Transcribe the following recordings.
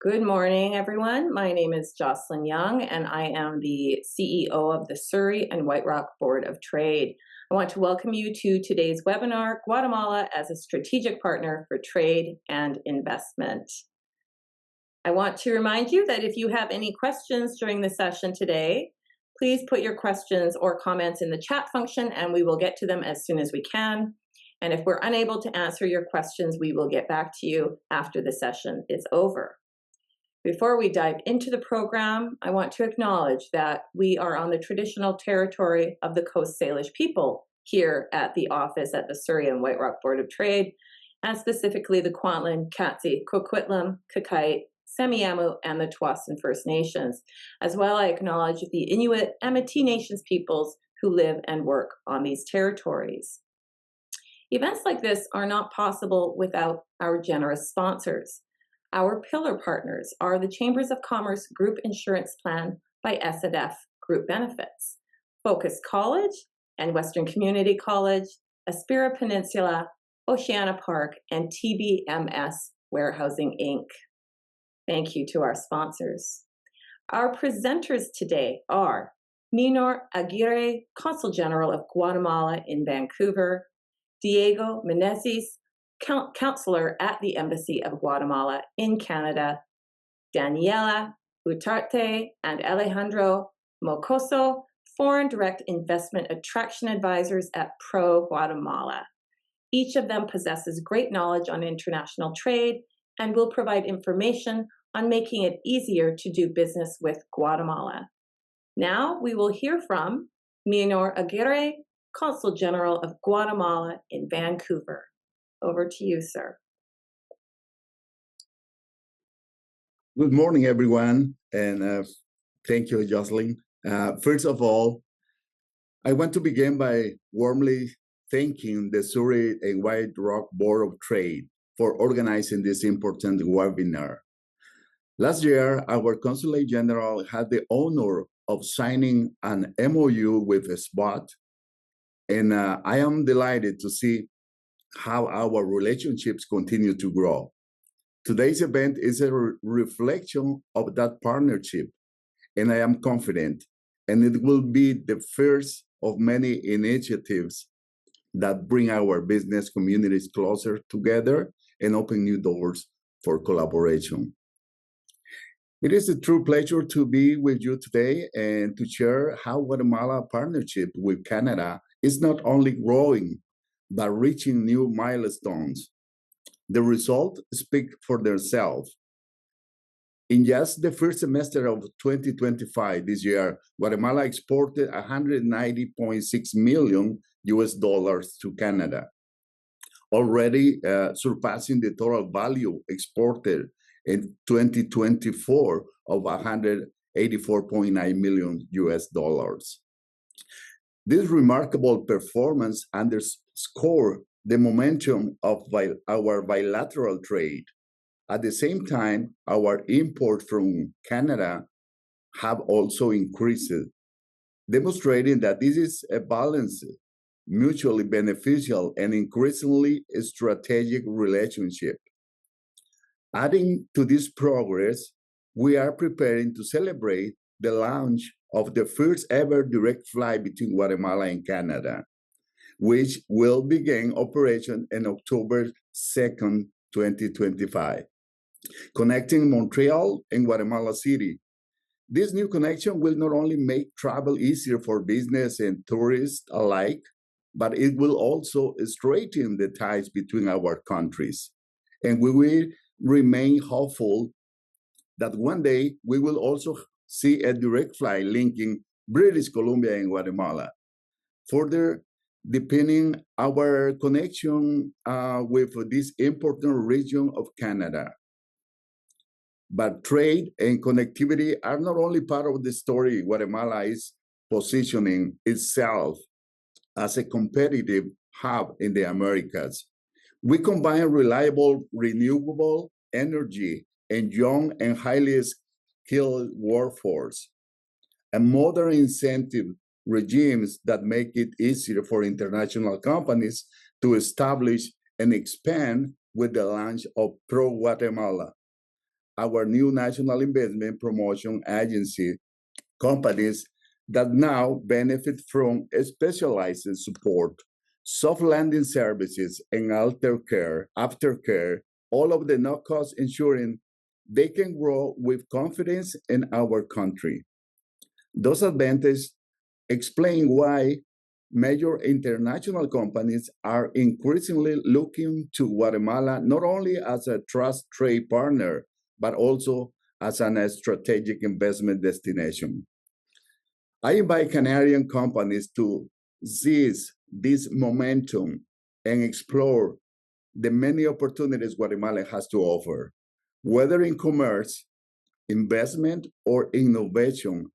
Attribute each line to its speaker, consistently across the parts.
Speaker 1: Good morning, everyone. My name is Jocelyn Young, and I am the CEO of the Surrey and White Rock Board of Trade. I want to welcome you to today's webinar, Guatemala as a Strategic Partner for Trade and Investment. I want to remind you that if you have any questions during the session today, please put your questions or comments in the chat function and we will get to them as soon as we can. And if we're unable to answer your questions, we will get back to you after the session is over. Before we dive into the program, I want to acknowledge that we are on the traditional territory of the Coast Salish people here at the office at the Surrey and White Rock Board of Trade, and specifically the Kwantlen, Katzie, Coquitlam, Kakite, Semiahmoo, and the Tsawwassen First Nations. As well, I acknowledge the Inuit and Métis Nations peoples who live and work on these territories. Events like this are not possible without our generous sponsors. Our pillar partners are the Chambers of Commerce Group Insurance Plan by SNF Group Benefits, Focus College and Western Community College, Aspira Peninsula, Oceana Park, and TBMS Warehousing Inc. Thank you to our sponsors. Our presenters today are Minor Aguirre, Consul General of Guatemala in Vancouver, Diego Menezes, Counselor at the Embassy of Guatemala in Canada, Daniela Utarte and Alejandro Mocoso, Foreign Direct Investment Attraction Advisors at Pro Guatemala. Each of them possesses great knowledge on international trade and will provide information on making it easier to do business with Guatemala. Now we will hear from Minor Aguirre, Consul General of Guatemala in Vancouver. Over to you, sir.
Speaker 2: Good morning, everyone, and thank you, Jocelyn. First of all, I want to begin by warmly thanking the Surrey and White Rock Board of Trade for organizing this important webinar. Last year, our Consulate General had the honor of signing an MOU with SBOT, and I am delighted to see how our relationships continue to grow. Today's event is a reflection of that partnership, and I am confident, and it will be the first of many initiatives that bring our business communities closer together and open new doors for collaboration. It is a true pleasure to be with you today and to share how Guatemala partnership with Canada is not only growing, but reaching new milestones. The results speak for themselves. In just the first semester of 2025 this year, Guatemala exported $190.6 million to Canada, already surpassing the total value exported in 2024 of $184.9 million. This remarkable performance underscores the momentum of our bilateral trade. At the same time, our imports from Canada have also increased, demonstrating that this is a balanced, mutually beneficial, and increasingly strategic relationship. Adding to this progress, we are preparing to celebrate the launch of the first ever direct flight between Guatemala and Canada, which will begin operation on October 2nd, 2025, connecting Montreal and Guatemala City. This new connection will not only make travel easier for business and tourists alike, but it will also strengthen the ties between our countries. And we will remain hopeful that one day we will also see a direct flight linking British Columbia and Guatemala, further deepening our connection with this important region of Canada. But trade and connectivity are not only part of the story. Guatemala is positioning itself as a competitive hub in the Americas. We combine reliable, renewable energy and young and highly skilled workforce, and modern incentive regimes that make it easier for international companies to establish and expand with the launch of Pro Guatemala, our new national investment promotion agency, companies that now benefit from specialized support, soft landing services, and aftercare, all of the no cost ensuring they can grow with confidence in our country. Those advantages explain why major international companies are increasingly looking to Guatemala not only as a trust trade partner, but also as a strategic investment destination. I invite Canadian companies to seize this momentum and explore the many opportunities Guatemala has to offer, whether in commerce, investment, or innovation.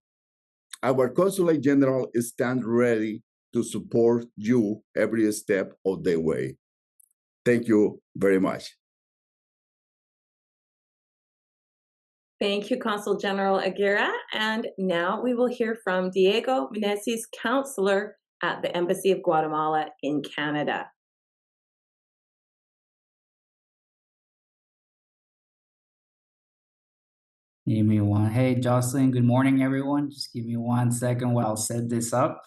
Speaker 2: Our Consulate General stands ready to support you every step of the way. Thank you very much.
Speaker 1: Thank you, Consul General Aguirre. And now we will hear from Diego Meneses, counselor at the Embassy of Guatemala in Canada.
Speaker 3: Give me one. Hey, Jocelyn, good morning, everyone. Just give me 1 second while I'll set this up.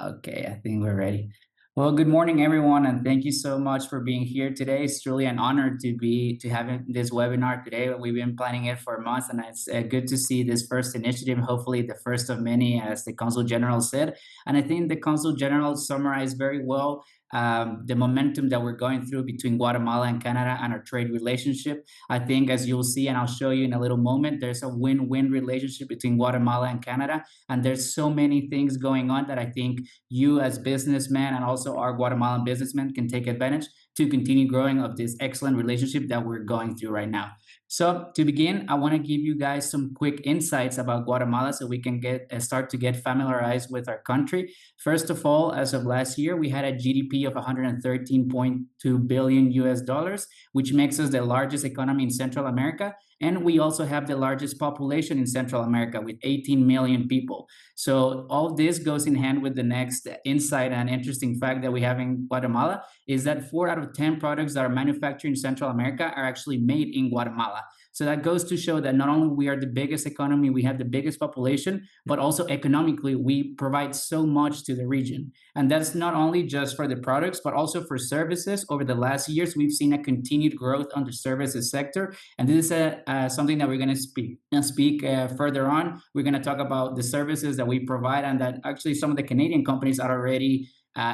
Speaker 3: Okay, I think we're ready. Well, good morning, everyone, and thank you so much for being here today. It's truly an honor to have this webinar today. We've been planning it for months, and it's good to see this first initiative, hopefully the first of many, as the Consul General said. And I think the Consul General summarized very well the momentum that we're going through between Guatemala and Canada and our trade relationship. I think, as you'll see, and I'll show you in a little moment, there's a win-win relationship between Guatemala and Canada, and there's so many things going on that I think you as businessmen and also our Guatemalan businessmen can take advantage to continue growing of this excellent relationship that we're going through right now. So to begin, I want to give you guys some quick insights about Guatemala so we can start to get familiarized with our country. First of all, as of last year, we had a GDP of 113.2 billion US dollars, which makes us the largest economy in Central America. And we also have the largest population in Central America with 18 million people. So all this goes in hand with the next insight and interesting fact that we have in Guatemala is that 4 out of 10 products that are manufactured in Central America are actually made in Guatemala. So that goes to show that not only we are the biggest economy, we have the biggest population, but also economically, we provide so much to the region. And that's not only just for the products, but also for services. Over the last years, we've seen a continued growth on the services sector. And this is something that we're going to speak further on. We're going to talk about the services that we provide and that actually some of the Canadian companies are already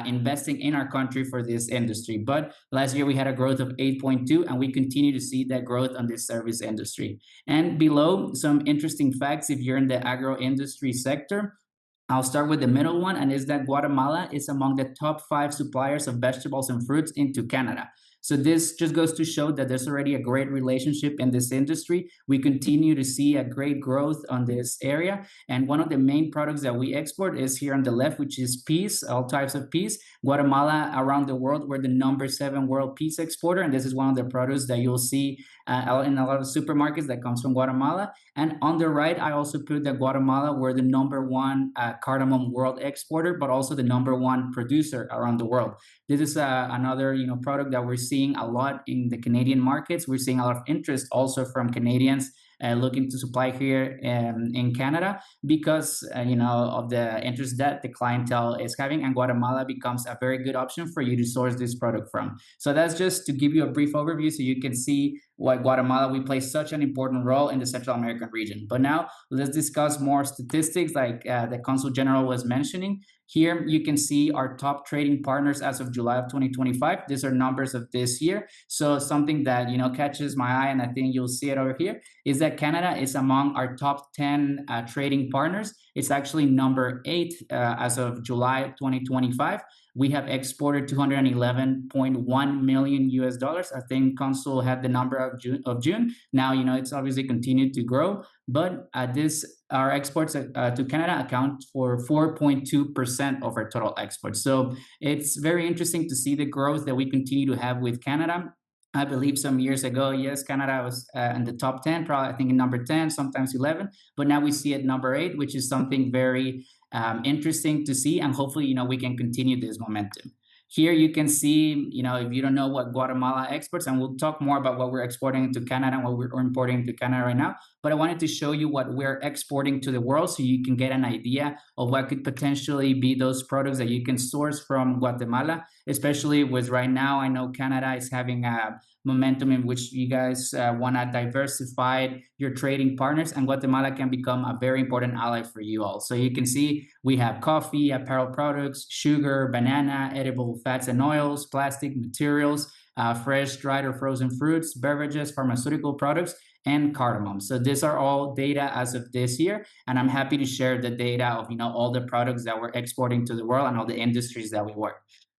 Speaker 3: investing in our country for this industry. But last year we had a growth of 8.2, and we continue to see that growth on this service industry. And below, some interesting facts if you're in the agro industry sector. I'll start with the middle one, and is that Guatemala is among the top 5 suppliers of vegetables and fruits into Canada. So this just goes to show that there's already a great relationship in this industry. We continue to see a great growth on this area. And one of the main products that we export is here on the left, which is peas, all types of peas. Guatemala, around the world, we're the #7 world peas exporter. And this is one of the products that you'll see in a lot of supermarkets that comes from Guatemala. And on the right, I also put that Guatemala, we're the #1 cardamom world exporter, but also the #1 producer around the world. This is another product that we're seeing a lot in the Canadian markets. We're seeing a lot of interest also from Canadians looking to supply here in Canada because of the interest that the clientele is having, and Guatemala becomes a very good option for you to source this product from. So that's just to give you a brief overview so you can see why Guatemala, we play such an important role in the Central American region. But now let's discuss more statistics like the Consul General was mentioning. Here you can see our top trading partners as of July of 2025. These are numbers of this year. So something that catches my eye, and I think you'll see it over here, is that Canada is among our top 10 trading partners. It's actually number 8 as of July of 2025. We have exported 211.1 million US dollars. I think Consul had the number of June. Now, it's obviously continued to grow, but our exports to Canada account for 4.2% of our total exports. So it's very interesting to see the growth that we continue to have with Canada. I believe some years ago, yes, Canada was in the top 10, probably I think in number 10, sometimes 11, but now we see it number 8, which is something very interesting to see, and hopefully we can continue this momentum. Here you can see, if you don't know what Guatemala exports, and we'll talk more about what we're exporting into Canada and what we're importing to Canada right now, but I wanted to show you what we're exporting to the world so you can get an idea of what could potentially be those products that you can source from Guatemala, especially with right now, I know Canada is having a momentum in which you guys want to diversify your trading partners, and Guatemala can become a very important ally for you all. So you can see we have coffee, apparel products, sugar, banana, edible fats and oils, plastic materials, fresh, dried or frozen fruits, beverages, pharmaceutical products, and cardamom. So these are all data as of this year, and I'm happy to share the data of all the products that we're exporting to the world and all the industries that we work.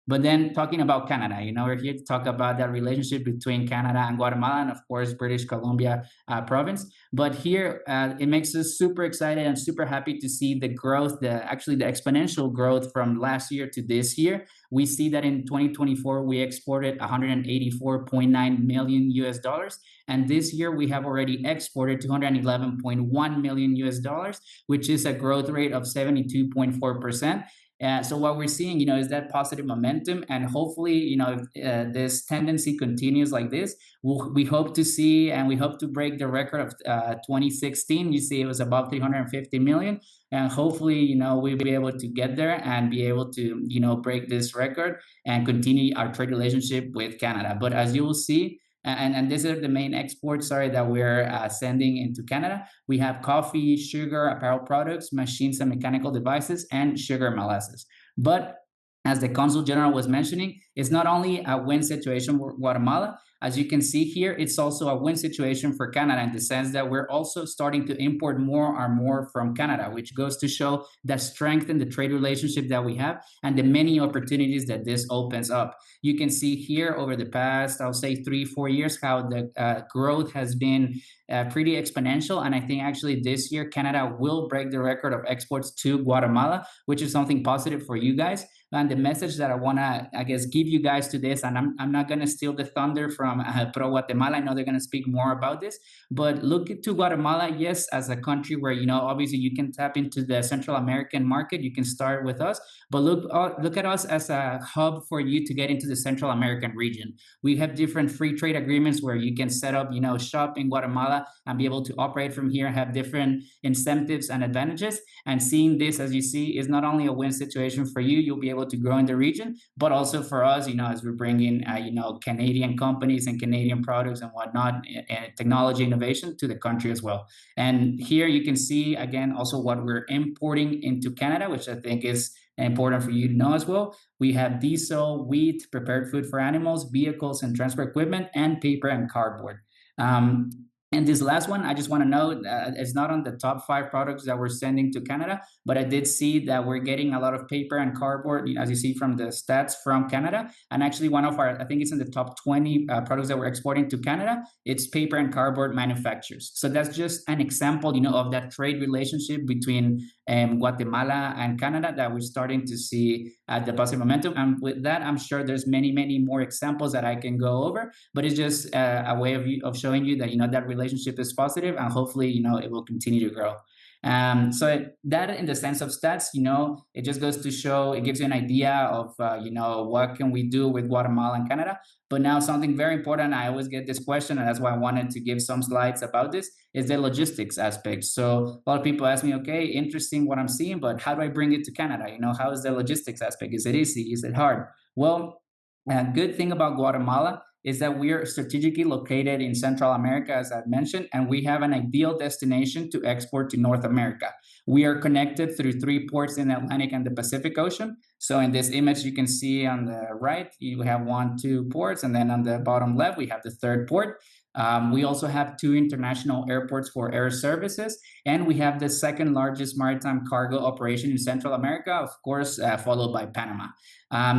Speaker 3: But then talking about Canada, we're here to talk about that relationship between Canada and Guatemala, and of course, British Columbia province. But here, it makes us super excited and super happy to see the growth, actually the exponential growth from last year to this year. We see that in 2024, we exported 184.9 million US dollars. And this year, we have already exported 211.1 million US dollars, which is a growth rate of 72.4%. So what we're seeing, is that positive momentum, and hopefully, if this tendency continues like this, we hope to see, and we hope to break the record of 2016. You see, it was above 350 million, and hopefully, we'll be able to get there and be able to, break this record and continue our trade relationship with Canada. But as you will see, and these are the main exports, that we're sending into Canada. We have coffee, sugar, apparel products, machines and mechanical devices, and sugar molasses. But as the Consul General was mentioning, it's not only a win situation for Guatemala. As you can see here, it's also a win situation for Canada in the sense that we're also starting to import more and more from Canada, which goes to show the strength in the trade relationship that we have and the many opportunities that this opens up. You can see here over the past, I'll say 3-4 years, how the growth has been pretty exponential. And I think actually this year, Canada will break the record of exports to Guatemala, which is something positive for you guys. And the message that I want to, give you guys to this, and I'm not going to steal the thunder from Pro Guatemala. I know they're going to speak more about this, but look to Guatemala, yes, as a country where, obviously you can tap into the Central American market. You can start with us, but look at us as a hub for you to get into the Central American region. We have different free trade agreements where you can set up, shop in Guatemala and be able to operate from here, have different incentives and advantages. And seeing this, as you see, is not only a win situation for you, you'll be able to grow in the region, but also for us, as we're bringing, Canadian companies and Canadian products and whatnot, and technology innovation to the country as well. And here you can see, again, also what we're importing into Canada, which I think is important for you to know as well. We have diesel, wheat, prepared food for animals, vehicles and transport equipment, and paper and cardboard. And this last one, I just want to note, it's not on the top 5 products that we're sending to Canada, but I did see that we're getting a lot of paper and cardboard, as you see from the stats from Canada. And actually one of our, I think it's in the top 20 products that we're exporting to Canada, it's paper and cardboard manufacturers. So that's just an example, of that trade relationship between Guatemala and Canada that we're starting to see the positive momentum. And with that, I'm sure there's many, many more examples that I can go over, but it's just a way of showing you that, that relationship is positive, and hopefully, it will continue to grow. So that in the sense of stats, it just goes to show, it gives you an idea of, what can we do with Guatemala and Canada. But now something very important, I always get this question, and that's why I wanted to give some slides about this, is the logistics aspect. So a lot of people ask me, okay, interesting what I'm seeing, but how do I bring it to Canada? How is the logistics aspect? Is it easy? Is it hard? Well, a good thing about Guatemala is that we are strategically located in Central America, as I've mentioned, and we have an ideal destination to export to North America. We are connected through 3 ports in the Atlantic and the Pacific Ocean. So in this image, you can see on the right, you have 2 ports, and then on the bottom left, we have the 3rd port. We also have 2 international airports for air services, and we have the 2nd largest maritime cargo operation in Central America, of course, followed by Panama.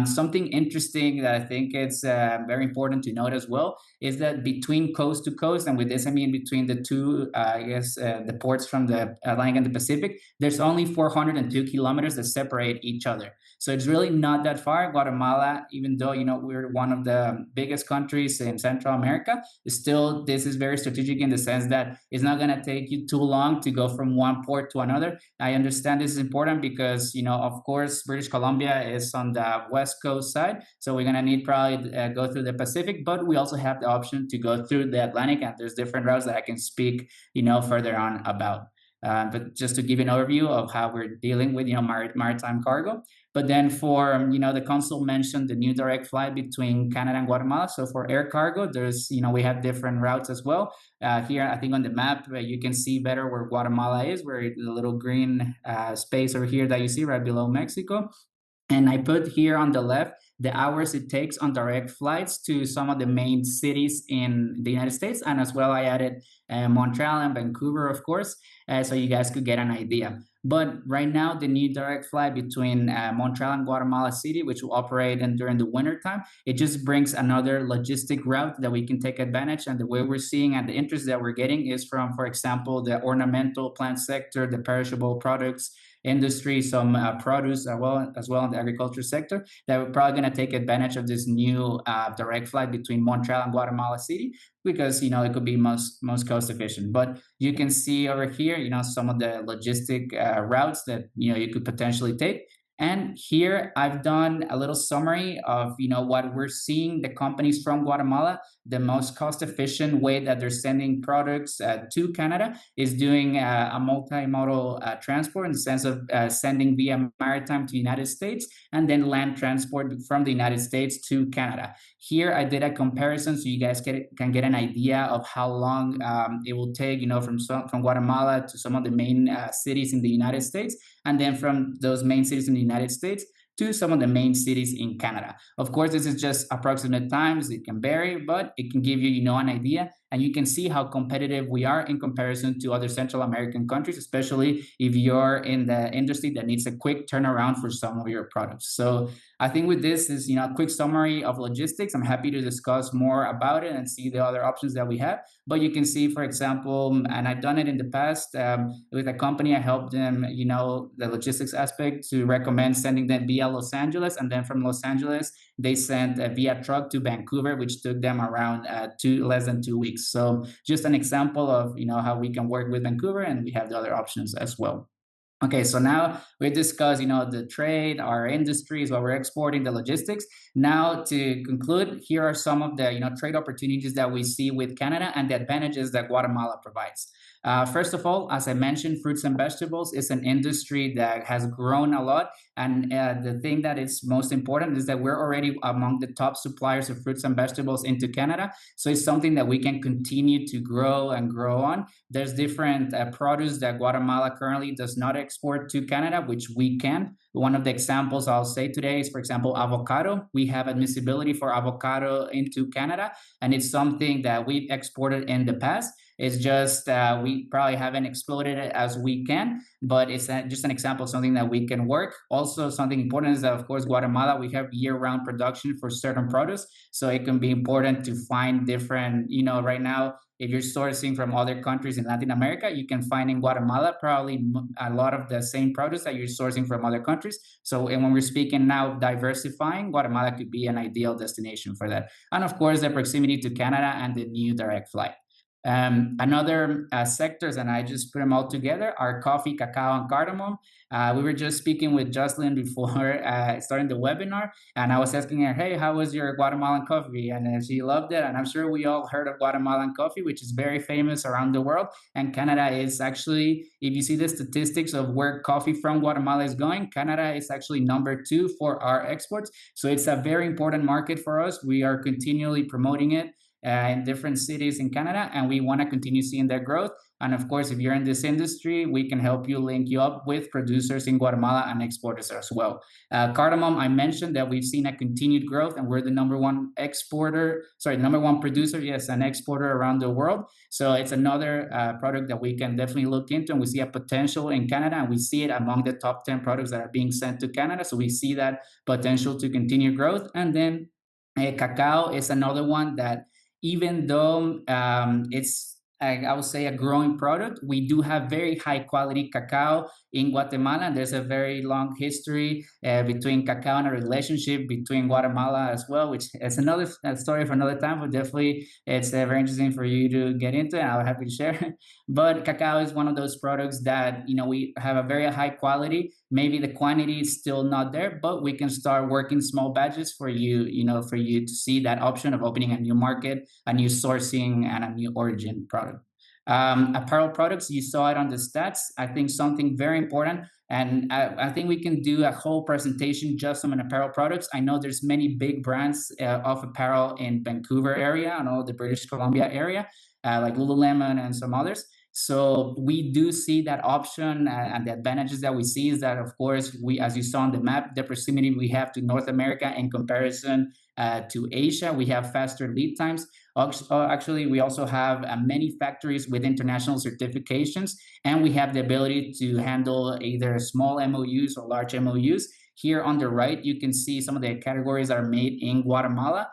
Speaker 3: Something interesting that I think it's very important to note as well is that between coast to coast, and with this I mean between the 2, the ports from the Atlantic and the Pacific, there's only 402 kilometers that separate each other. So it's really not that far. Guatemala, even though, we're one of the biggest countries in Central America, still, this is very strategic in the sense that it's not going to take you too long to go from one port to another. I understand this is important because, of course, British Columbia is on the west coast side. So we're going to need probably go through the Pacific, but we also have the option to go through the Atlantic, and there's different routes that I can speak, further on about. But just to give you an overview of how we're dealing with, maritime cargo. But then for, the consul mentioned the new direct flight between Canada and Guatemala. So for air cargo, there's, we have different routes as well. Here, I think on the map, you can see better where Guatemala is, where the little green space over here that you see right below Mexico. And I put here on the left the hours it takes on direct flights to some of the main cities in the United States. And as well, I added Montreal and Vancouver, of course, so you guys could get an idea. But right now, the new direct flight between Montreal and Guatemala City, which will operate during the winter time, it just brings another logistic route that we can take advantage. And the way we're seeing and the interest that we're getting is from, for example, the ornamental plant sector, the perishable products industry, some produce as well in the agriculture sector, that we're probably going to take advantage of this new direct flight between Montreal and Guatemala City, because it could be most cost efficient. But you can see over here, some of the logistic routes that you could potentially take. And here I've done a little summary of what we're seeing the companies from Guatemala, the most cost efficient way that they're sending products to Canada is doing a multimodal transport, in the sense of sending via maritime to the United States and then land transport from the United States to Canada. Here I did a comparison so you guys can get an idea of how long it will take, from Guatemala to some of the main cities in the United States, and then from those main cities in the United States to some of the main cities in Canada. Of course, this is just approximate times. It can vary, but it can give you, an idea. And you can see how competitive we are in comparison to other Central American countries, especially if you're in the industry that needs a quick turnaround for some of your products. So I think with this is, a quick summary of logistics. I'm happy to discuss more about it and see the other options that we have. But you can see, for example, and I've done it in the past with a company, I helped them, the logistics aspect, to recommend sending them via Los Angeles. And then from Los Angeles, they sent via truck to Vancouver, which took them around less than 2 weeks. So just an example of, how we can work with Vancouver, and we have the other options as well. Okay, so now we discussed, the trade, our industries, what we're exporting, the logistics. Now to conclude, here are some of the, trade opportunities that we see with Canada and the advantages that Guatemala provides. First of all, as I mentioned, fruits and vegetables is an industry that has grown a lot. And the thing that is most important is that we're already among the top suppliers of fruits and vegetables into Canada. So it's something that we can continue to grow and grow on. There's different produce that Guatemala currently does not export to Canada, which we can. One of the examples I'll say today is, for example, avocado. We have admissibility for avocado into Canada, and it's something that we've exported in the past. It's just we probably haven't exploded it as we can, but it's just an example of something that we can work. Also, something important is that, of course, Guatemala, we have year-round production for certain produce, so it can be important to find different, right now, if you're sourcing from other countries in Latin America, you can find in Guatemala probably a lot of the same produce that you're sourcing from other countries. So, and when we're speaking now of diversifying, Guatemala could be an ideal destination for that. And of course, the proximity to Canada and the new direct flight. Another sectors, and I just put them all together, are coffee, cacao, and cardamom. We were just speaking with Jocelyn before starting the webinar, and I was asking her, hey, how was your Guatemalan coffee? And she loved it, and I'm sure we all heard of Guatemalan coffee, which is very famous around the world. And Canada is actually, if you see the statistics of where coffee from Guatemala is going, Canada is actually number 2 for our exports. So it's a very important market for us. We are continually promoting it in different cities in Canada, and we want to continue seeing their growth. And of course, if you're in this industry, we can help you link you up with producers in Guatemala and exporters as well. Cardamom, I mentioned that we've seen a continued growth, and we're the number one producer, yes, and exporter around the world. So it's another product that we can definitely look into, and we see a potential in Canada, and we see it among the top 10 products that are being sent to Canada. So we see that potential to continue growth. And then cacao is another one that, even though it's I would say, a growing product. We do have very high quality cacao in Guatemala. And there's a very long history between cacao and a relationship between Guatemala as well, which is another story for another time, but definitely it's very interesting for you to get into, and I'm happy to share. But cacao is one of those products that, we have a very high quality. Maybe the quantity is still not there, but we can start working small batches for you, for you to see that option of opening a new market, a new sourcing, and a new origin product. Apparel products, you saw it on the stats. I think something very important, and I think we can do a whole presentation just on apparel products. I know there's many big brands of apparel in Vancouver area and all the British Columbia area, like Lululemon and some others. So we do see that option, and the advantages that we see is that, of course, we, as you saw on the map, the proximity we have to North America in comparison to Asia, we have faster lead times. Actually, we also have many factories with international certifications, and we have the ability to handle either small MOUs or large MOUs. Here on the right, you can see some of the categories that are made in Guatemala.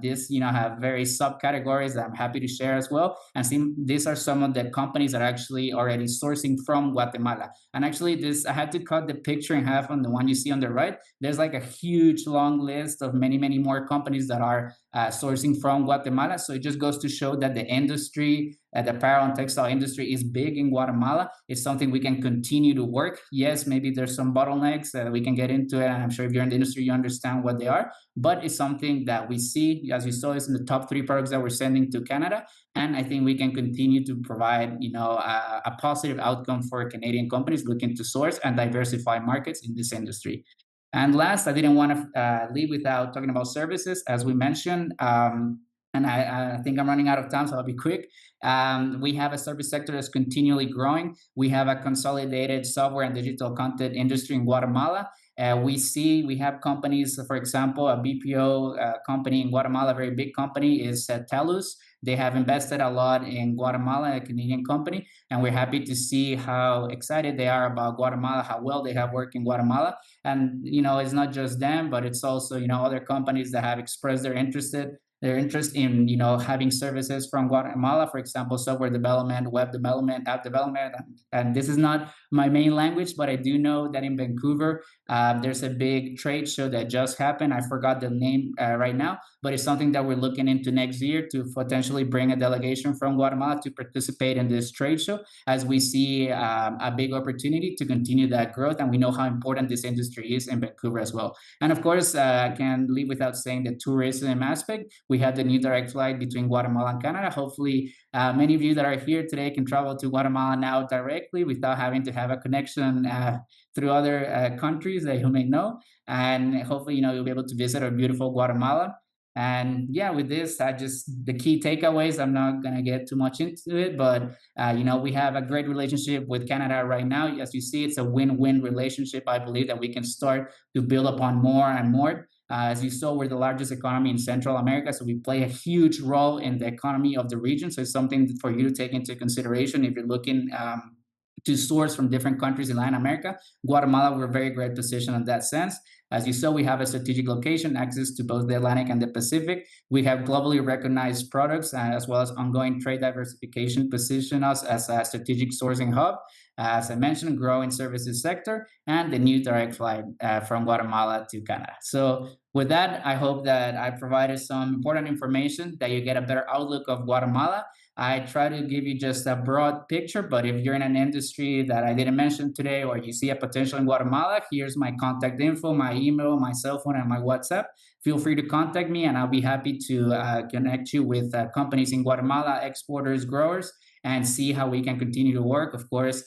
Speaker 3: This, have very subcategories that I'm happy to share as well. And see, these are some of the companies that are actually already sourcing from Guatemala. And actually, I had to cut the picture in half on the one you see on the right. There's like a huge long list of many, many more companies that are sourcing from Guatemala. So it just goes to show that the industry, the apparel and textile industry, is big in Guatemala. It's something we can continue to work. Yes, maybe there's some bottlenecks that we can get into it, and I'm sure if you're in the industry, you understand what they are. But it's something that we see, as you saw, is in the top 3 products that we're sending to Canada. And I think we can continue to provide, a positive outcome for Canadian companies looking to source and diversify markets in this industry. And last, I didn't want to leave without talking about services, as we mentioned. And I think I'm running out of time, so I'll be quick. We have a service sector that's continually growing. We have a consolidated software and digital content industry in Guatemala. We have companies, for example, a BPO company in Guatemala, a very big company, is TELUS. They have invested a lot in Guatemala, a Canadian company, and we're happy to see how excited they are about Guatemala, how well they have worked in Guatemala. And, it's not just them, but it's also, other companies that have expressed their interest in, having services from Guatemala, for example, software development, web development, app development. And this is not my main language, but I do know that in Vancouver, there's a big trade show that just happened. I forgot the name right now, but it's something that we're looking into next year to potentially bring a delegation from Guatemala to participate in this trade show, as we see a big opportunity to continue that growth. And we know how important this industry is in Vancouver as well. And of course, I can't leave without saying the tourism aspect. We have the new direct flight between Guatemala and Canada. Hopefully, many of you that are here today can travel to Guatemala now directly without having to have a connection through other countries that you may know. And hopefully, you'll be able to visit our beautiful Guatemala. And yeah, with this, the key takeaways, I'm not going to get too much into it, but, we have a great relationship with Canada right now. As you see, it's a win-win relationship. I believe that we can start to build upon more and more. As you saw, we're the largest economy in Central America, so we play a huge role in the economy of the region. So it's something for you to take into consideration if you're looking to source from different countries in Latin America. Guatemala, we're very great position in that sense. As you saw, we have a strategic location, access to both the Atlantic and the Pacific. We have globally recognized products, as well as ongoing trade diversification position us as a strategic sourcing hub. As I mentioned, growing services sector, and the new direct flight from Guatemala to Canada. So with that, I hope that I provided some important information, that you get a better outlook of Guatemala. I try to give you just a broad picture, but if you're in an industry that I didn't mention today, or you see a potential in Guatemala, here's my contact info, my email, my cell phone, and my WhatsApp. Feel free to contact me, and I'll be happy to connect you with companies in Guatemala, exporters, growers, and see how we can continue to work. Of course,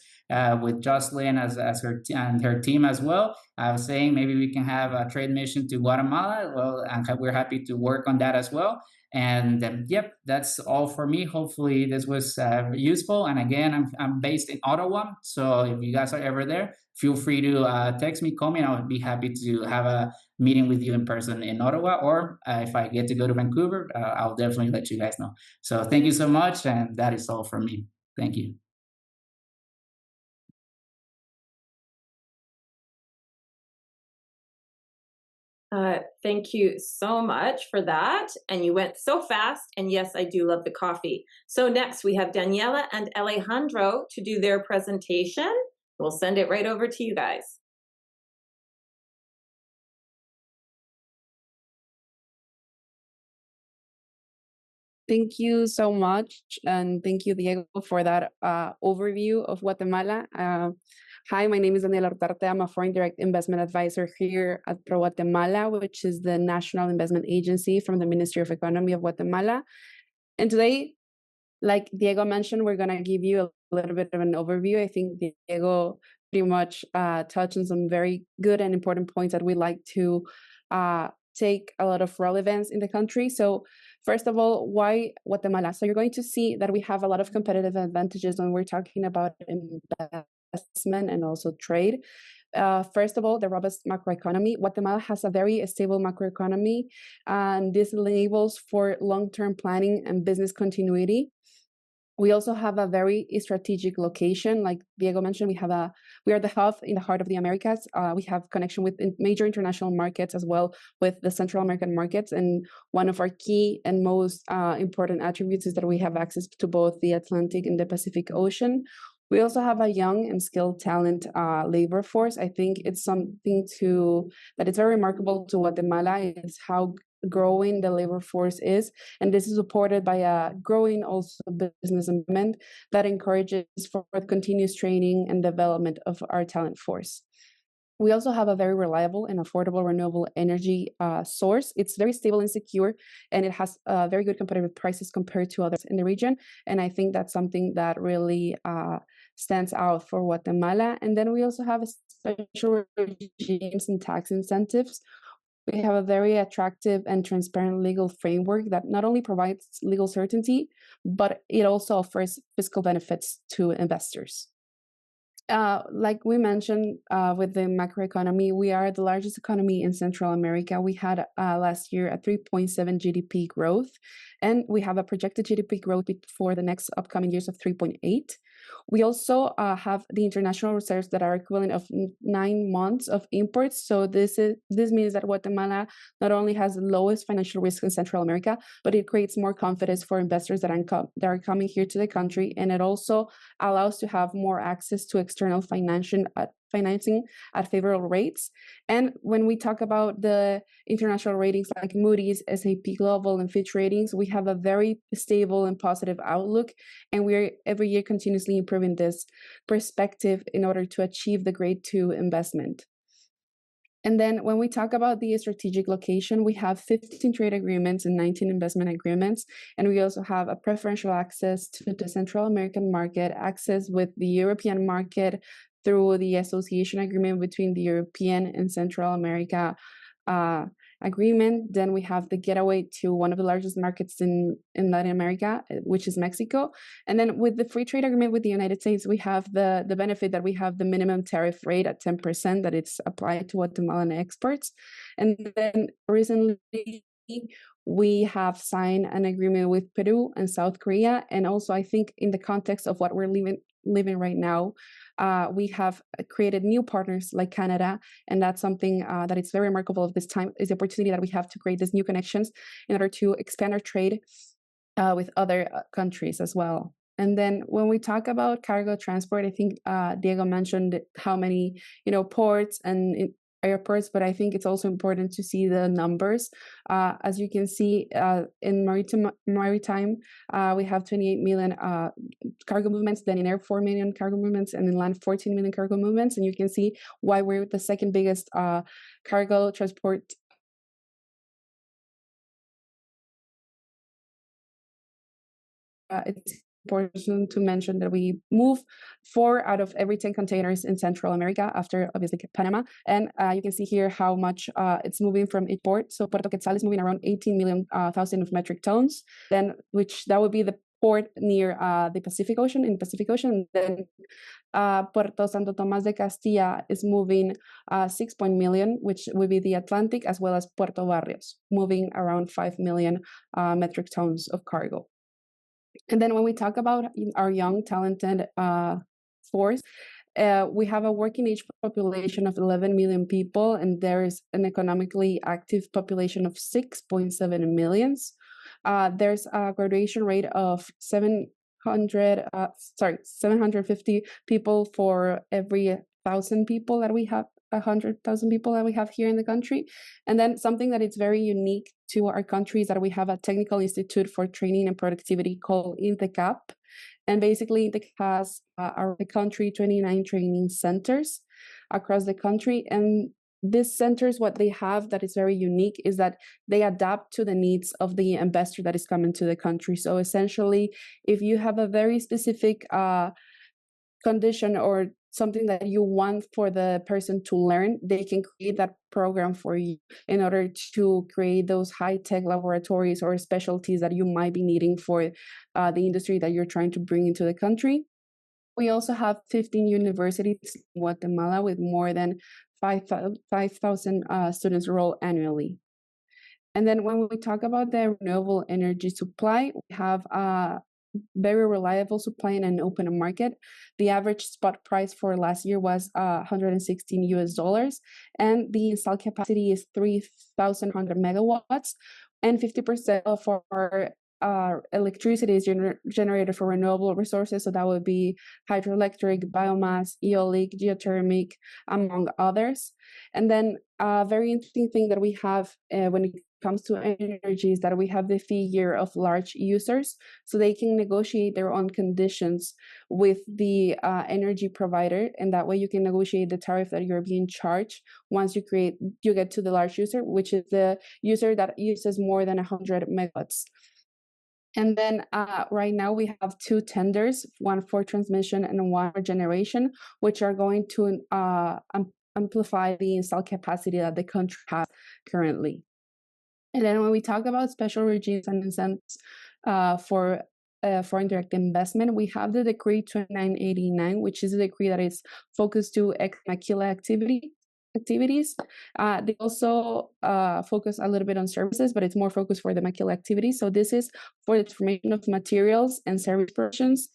Speaker 3: with Jocelyn as and her team as well. I was saying maybe we can have a trade mission to Guatemala. Well, and we're happy to work on that as well. And yep, that's all for me. Hopefully this was useful. And again, I'm based in Ottawa, so if you guys are ever there, feel free to text me, call me, and I'll be happy to have a meeting with you in person in Ottawa. Or if I get to go to Vancouver, I'll definitely let you guys know. So thank you so much, and that is all from me. Thank you.
Speaker 1: Thank you so much for that. And you went so fast. And yes, I do love the coffee. So next we have Daniela and Alejandro to do their presentation. We'll send it right over to you guys.
Speaker 4: Thank you so much, and thank you, Diego, for that overview of Guatemala. Hi, my name is Daniela Ortarte. I'm a foreign direct investment advisor here at Pro Guatemala, which is the national investment agency from the Ministry of Economy of Guatemala. And today, like Diego mentioned, we're going to give you a little bit of an overview. I think Diego pretty much touched on some very good and important points that we like to take a lot of relevance in the country. So first of all, why Guatemala? So you're going to see that we have a lot of competitive advantages when we're talking about investment and also trade. First of all, the robust macroeconomy. Guatemala has a very stable macroeconomy, and this enables for long-term planning and business continuity. We also have a very strategic location. Like Diego mentioned, we are the hub in the heart of the Americas. We have connection with major international markets as well with the Central American markets. And one of our key and most important attributes is that we have access to both the Atlantic and the Pacific Ocean. We also have a young and skilled talent labor force. I think it's something that is very remarkable to Guatemala is how growing the labor force is, and this is supported by a growing also business environment that encourages for continuous training and development of our talent force. We also have a very reliable and affordable renewable energy source. It's very stable and secure, and it has very good competitive prices compared to others in the region. And I think that's something that really stands out for Guatemala. And then we also have special regimes and tax incentives. We have a very attractive and transparent legal framework that not only provides legal certainty, but it also offers fiscal benefits to investors. Like we mentioned with the macroeconomy, we are the largest economy in Central America. We had last year a 3.7 GDP growth, and we have a projected GDP growth for the next upcoming years of 3.8. We also have the international reserves that are equivalent of 9 months of imports. So this means that Guatemala not only has the lowest financial risk in Central America, but it creates more confidence for investors that are coming here to the country, and it also allows to have more access to external financing at favorable rates. And when we talk about the international ratings like Moody's, S&P Global, and Fitch Ratings, we have a very stable and positive outlook, and we're every year continuously improving this perspective in order to achieve the grade 2 investment. And then when we talk about the strategic location, we have 15 trade agreements and 19 investment agreements. And we also have a preferential access to the Central American market, access with the European market through the association agreement between the European and Central America agreement. Then we have the getaway to one of the largest markets in Latin America, which is Mexico. And then with the free trade agreement with the United States, we have the benefit that we have the minimum tariff rate at 10% that it's applied to Guatemalan exports. And then recently, we have signed an agreement with Peru and South Korea. And also, I think in the context of what we're living right now, we have created new partners like Canada, and that's something that is very remarkable of this time, is the opportunity that we have to create these new connections in order to expand our trade with other countries as well. And then when we talk about cargo transport, I think Diego mentioned how many ports and airports, but I think it's also important to see the numbers. As you can see, in maritime, we have 28 million cargo movements, then in air 4 million cargo movements, and in land 14 million cargo movements. And you can see why we're the second biggest cargo transport. It's important to mention that we move 4 out of every 10 containers in Central America after obviously Panama. And you can see here how much it's moving from each port. So Puerto Quetzal is moving around 18 million thousand of metric tons, then that would be the port near the Pacific Ocean, in the Pacific Ocean. Then Puerto Santo Tomás de Castilla is moving 6 million, which would be the Atlantic, as well as Puerto Barrios, moving around 5 million metric tons of cargo. And then when we talk about our young, talented force, We have a working age population of 11 million people, and there is an economically active population of 6.7 millions. There's a graduation rate of 750 people for every 1,000 people that we have, 100,000 people that we have here in the country. And then something that is very unique to our country is that we have a technical institute for training and productivity called INTECAP. And basically, INTEC has around the country 29 training centers across the country. And these centers, what they have that is very unique is that they adapt to the needs of the investor that is coming to the country. So essentially, if you have a very specific condition or something that you want for the person to learn, they can create that program for you in order to create those high-tech laboratories or specialties that you might be needing for the industry that you're trying to bring into the country. We also have 15 universities in Guatemala with more than 5,000 students enrolled annually. And then when we talk about the renewable energy supply, we have very reliable supply in an open market. The average spot price for last year was $116, and the installed capacity is 3,100 megawatts, and 50% of our electricity is generated for renewable resources. So that would be hydroelectric, biomass, eolic, geothermic, among others. And then a very interesting thing that we have when it comes to energy is that we have the figure of large users, so they can negotiate their own conditions with the energy provider, and that way you can negotiate the tariff that you're being charged once you get to the large user, which is the user that uses more than 100 megawatts. And then right now we have two tenders, one for transmission and one for generation, which are going to amplify the installed capacity that the country has currently. And then when we talk about special regimes and incentives for foreign direct investment, we have the Decree 2989, which is a decree that is focused to maquila activities. They also focus a little bit on services, but it's more focused for the maquila activities. So this is for the transformation of materials and service provisions.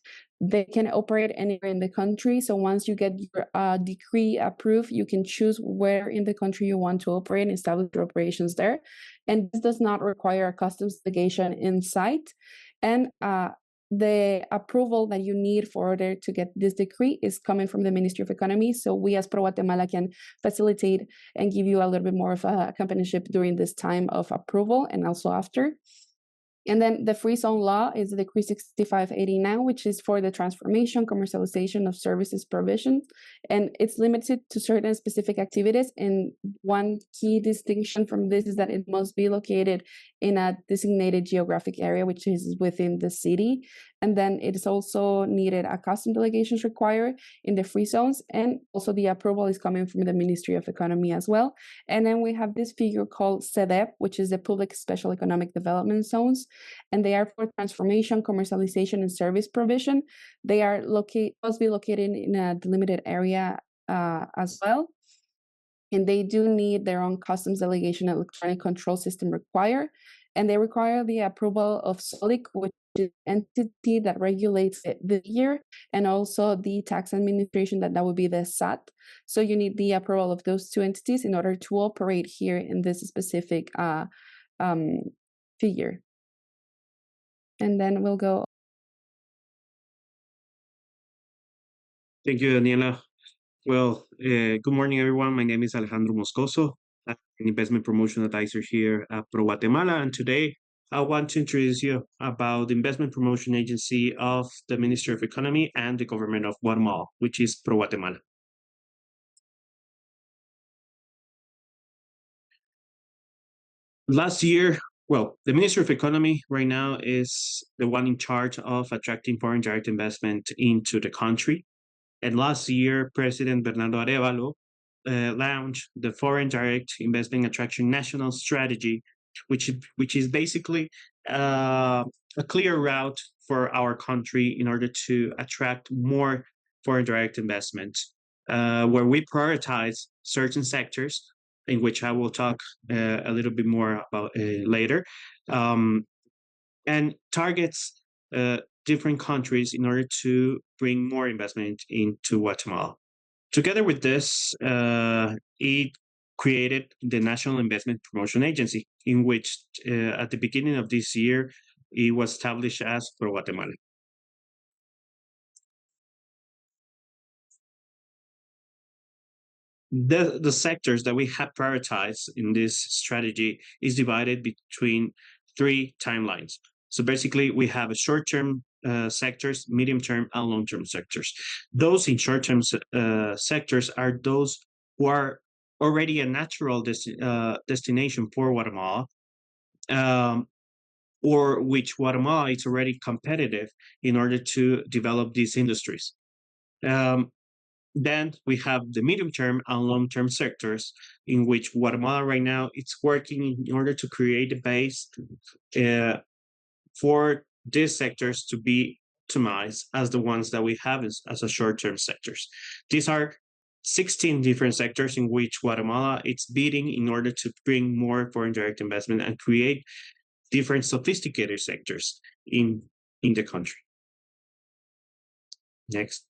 Speaker 4: They can operate anywhere in the country. So once you get your decree approved, you can choose where in the country you want to operate and establish your operations there. And this does not require a customs delegation in site. And the approval that you need for order to get this decree is coming from the Ministry of Economy. So we as Pro Guatemala can facilitate and give you a little bit more of a accompanyship during this time of approval and also after. And then the free zone law is the Decree 6589, which is for the transformation, commercialization of services provision. And it's limited to certain specific activities. And one key distinction from this is that it must be located in a designated geographic area, which is within the city. And then it is also needed a custom delegations required in the free zones. And also the approval is coming from the Ministry of Economy as well. And then we have this figure called CEDEP, which is the Public Special Economic Development Zones. And they are for transformation, commercialization, and service provision. They are must be located in a delimited area as well. And they do need their own customs delegation and electronic control system required. And they require the approval of SOLIC, which is an entity that regulates the year, and also the tax administration, that would be the SAT. So you need the approval of those two entities in order to operate here in this specific figure. And then we'll go.
Speaker 5: Thank you, Daniela. Well, good morning, everyone. My name is Alejandro Moscoso. I'm an investment promotion advisor here at Pro Guatemala. And today I want to introduce you about the investment promotion agency of the Ministry of Economy and the government of Guatemala, which is Pro Guatemala. Last year, well, the Ministry of Economy right now is the one in charge of attracting foreign direct investment into the country. And last year, President Bernardo Arevalo launched the Foreign Direct Investment Attraction National Strategy, which is basically a clear route for our country in order to attract more foreign direct investment, where we prioritize certain sectors, in which I will talk a little bit more about later, and targets different countries in order to bring more investment into Guatemala. Together with this, it created the National Investment Promotion Agency, in which at the beginning of this year, it was established as Pro Guatemala. The sectors that we have prioritized in this strategy is divided between 3 timelines. So basically, we have a short-term sectors, medium-term, and long-term sectors. Those in short-term sectors are those who are already a natural destination for Guatemala, or which Guatemala is already competitive in order to develop these industries. Then we have the medium-term and long-term sectors in which Guatemala right now it's working in order to create a base for these sectors to be optimized as the ones that we have as a short-term sectors. These are 16 different sectors in which Guatemala it's bidding in order to bring more foreign direct investment and create different sophisticated sectors in the country. Next.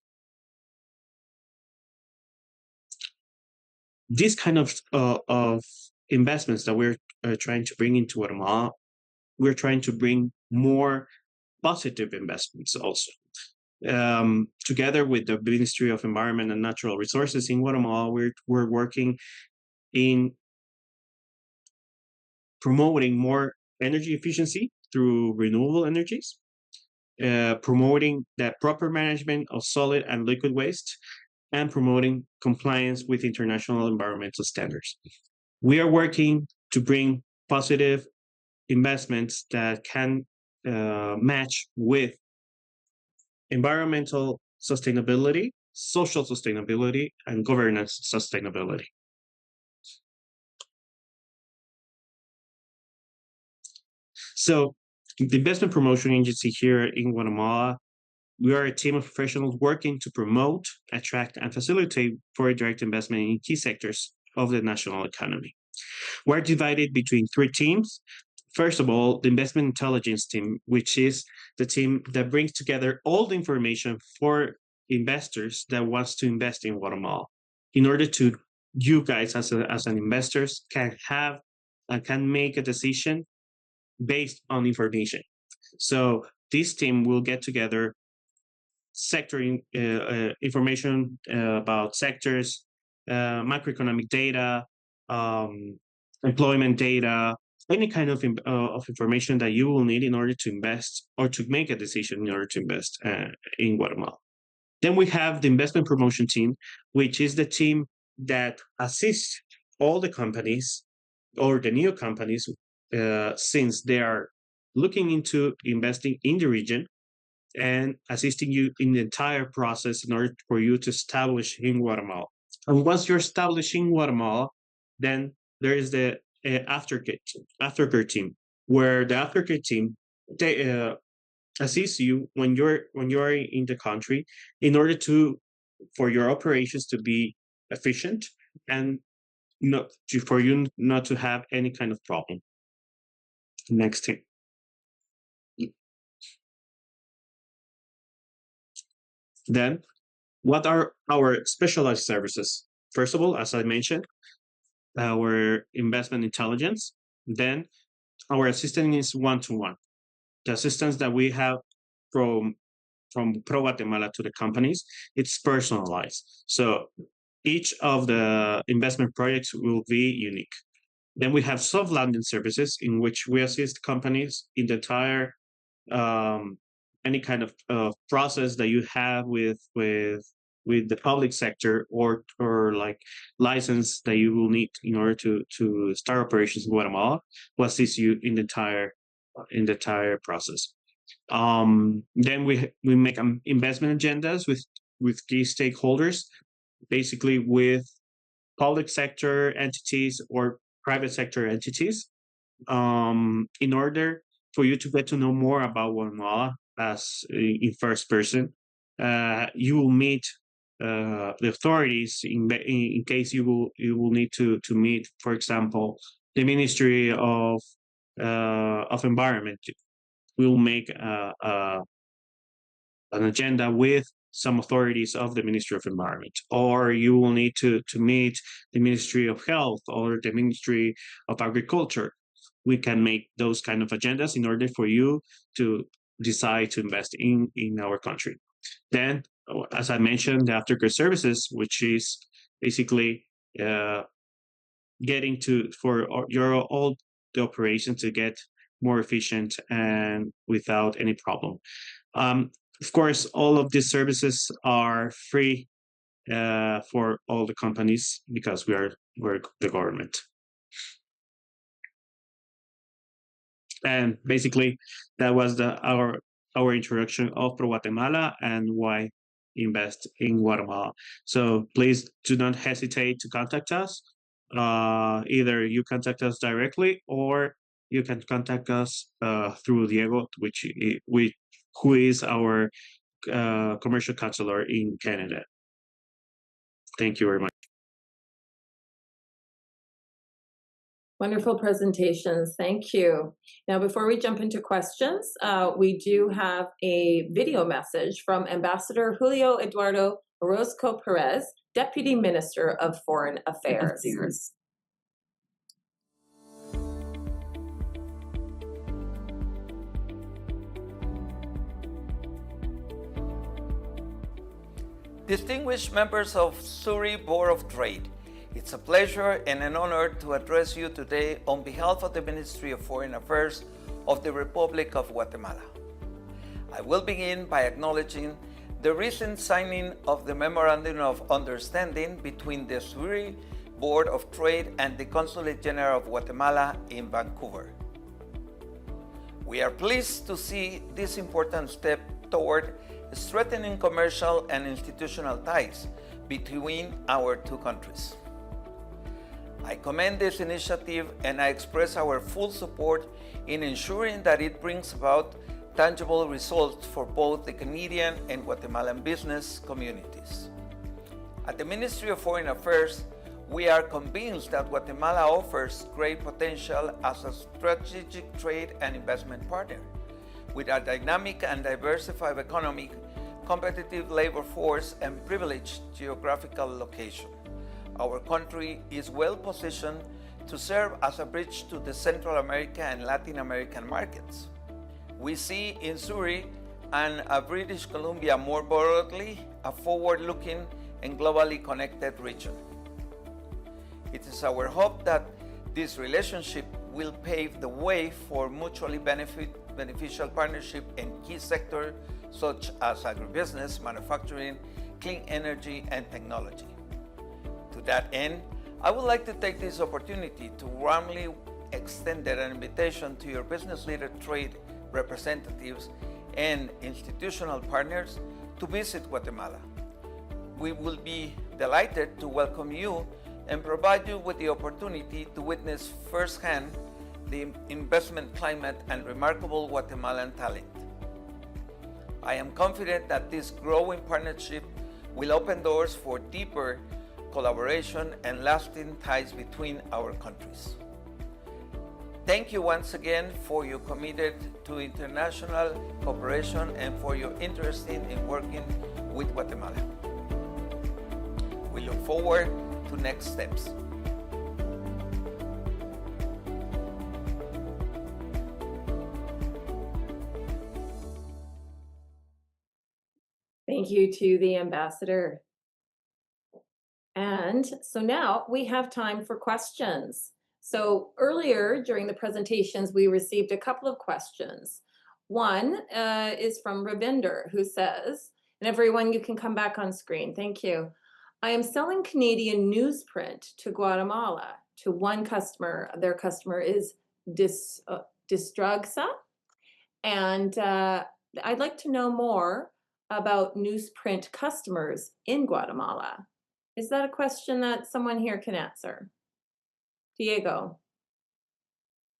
Speaker 5: This kind of investments that we're trying to bring into Guatemala, we're trying to bring more positive investments also. Together with the Ministry of Environment and Natural Resources in Guatemala, we're working in promoting more energy efficiency through renewable energies, promoting the proper management of solid and liquid waste, and promoting compliance with international environmental standards. We are working to bring positive investments that can match with environmental sustainability, social sustainability, and governance sustainability. So the Investment Promotion Agency here in Guatemala, we are a team of professionals working to promote, attract, and facilitate foreign direct investment in key sectors of the national economy. We're divided between 3 teams. First of all, the investment intelligence team, which is the team that brings together all the information for investors that wants to invest in Guatemala, in order to you guys as an investors can have and can make a decision based on information. So this team will get together sector information about sectors, macroeconomic data, employment data, any kind of information that you will need in order to invest or to make a decision in order to invest in Guatemala. Then we have the investment promotion team, which is the team that assists all the companies or the new companies since they are looking into investing in the region and assisting you in the entire process in order for you to establish in Guatemala. And once you're established in Guatemala, then there is the aftercare team, where the aftercare team they assists you when you're in the country in order for your operations to be efficient and for you not to have any kind of problem. Next thing. Then, what are our specialized services? First of all, as I mentioned, our investment intelligence. Then, our assistance is one-to-one. The assistance that we have from Pro Guatemala to the companies, it's personalized. So each of the investment projects will be unique. Then we have soft landing services in which we assist companies in the entire any kind of process that you have with the public sector or like license that you will need in order to start operations in Guatemala. Will assist you in the entire process. Then we make investment agendas with key stakeholders, basically with public sector entities or private sector entities, in order for you to get to know more about Guatemala as in first person. You will meet the authorities in case you will need to meet, for example, the Ministry of Environment. We will make an agenda with some authorities of the Ministry of Environment, or you will need to meet the Ministry of Health or the Ministry of Agriculture. We can make those kind of agendas in order for you to decide to invest in our country. Then, as I mentioned, the aftercare services, which is basically getting for all the operation to get more efficient and without any problem. Of course, all of these services are free for all the companies because we're the government. And basically, that was our introduction of Pro Guatemala and why invest in Guatemala. So please do not hesitate to contact us. Either you contact us directly or you can contact us through Diego, who is our commercial counselor in Canada. Thank you very much.
Speaker 1: Wonderful presentations. Thank you. Now, before we jump into questions, we do have a video message from Ambassador Julio Eduardo Orozco Perez, Deputy Minister of Foreign Affairs.
Speaker 6: Distinguished members of SURI Board of Trade, it's a pleasure and an honor to address you today on behalf of the Ministry of Foreign Affairs of the Republic of Guatemala. I will begin by acknowledging the recent signing of the Memorandum of Understanding between the SURI Board of Trade and the Consulate General of Guatemala in Vancouver. We are pleased to see this important step toward strengthening commercial and institutional ties between our two countries. I commend this initiative and I express our full support in ensuring that it brings about tangible results for both the Canadian and Guatemalan business communities. At the Ministry of Foreign Affairs, we are convinced that Guatemala offers great potential as a strategic trade and investment partner. With a dynamic and diversified economy, competitive labor force, and privileged geographical location, our country is well positioned to serve as a bridge to the Central America and Latin American markets. We see in SURI and British Columbia more broadly a forward-looking and globally connected region. It is our hope that this relationship will pave the way for mutually beneficial partnership in key sectors such as agribusiness, manufacturing, clean energy, and technology. To that end, I would like to take this opportunity to warmly extend an invitation to your business leader, trade representatives, and institutional partners to visit Guatemala. We will be delighted to welcome you and provide you with the opportunity to witness firsthand the investment climate and remarkable Guatemalan talent. I am confident that this growing partnership will open doors for deeper collaboration and lasting ties between our countries. Thank you once again for your commitment to international cooperation and for your interest in working with Guatemala. We look forward to next steps.
Speaker 1: Thank you to the ambassador. And so now we have time for questions. So earlier during the presentations, we received a couple of questions. One is from Ravinder, who says, and everyone, you can come back on screen. Thank you. I am selling Canadian newsprint to Guatemala to one customer. Their customer is Distragsa. And I'd like to know more about newsprint customers in Guatemala. Is that a question that someone here can answer? Diego.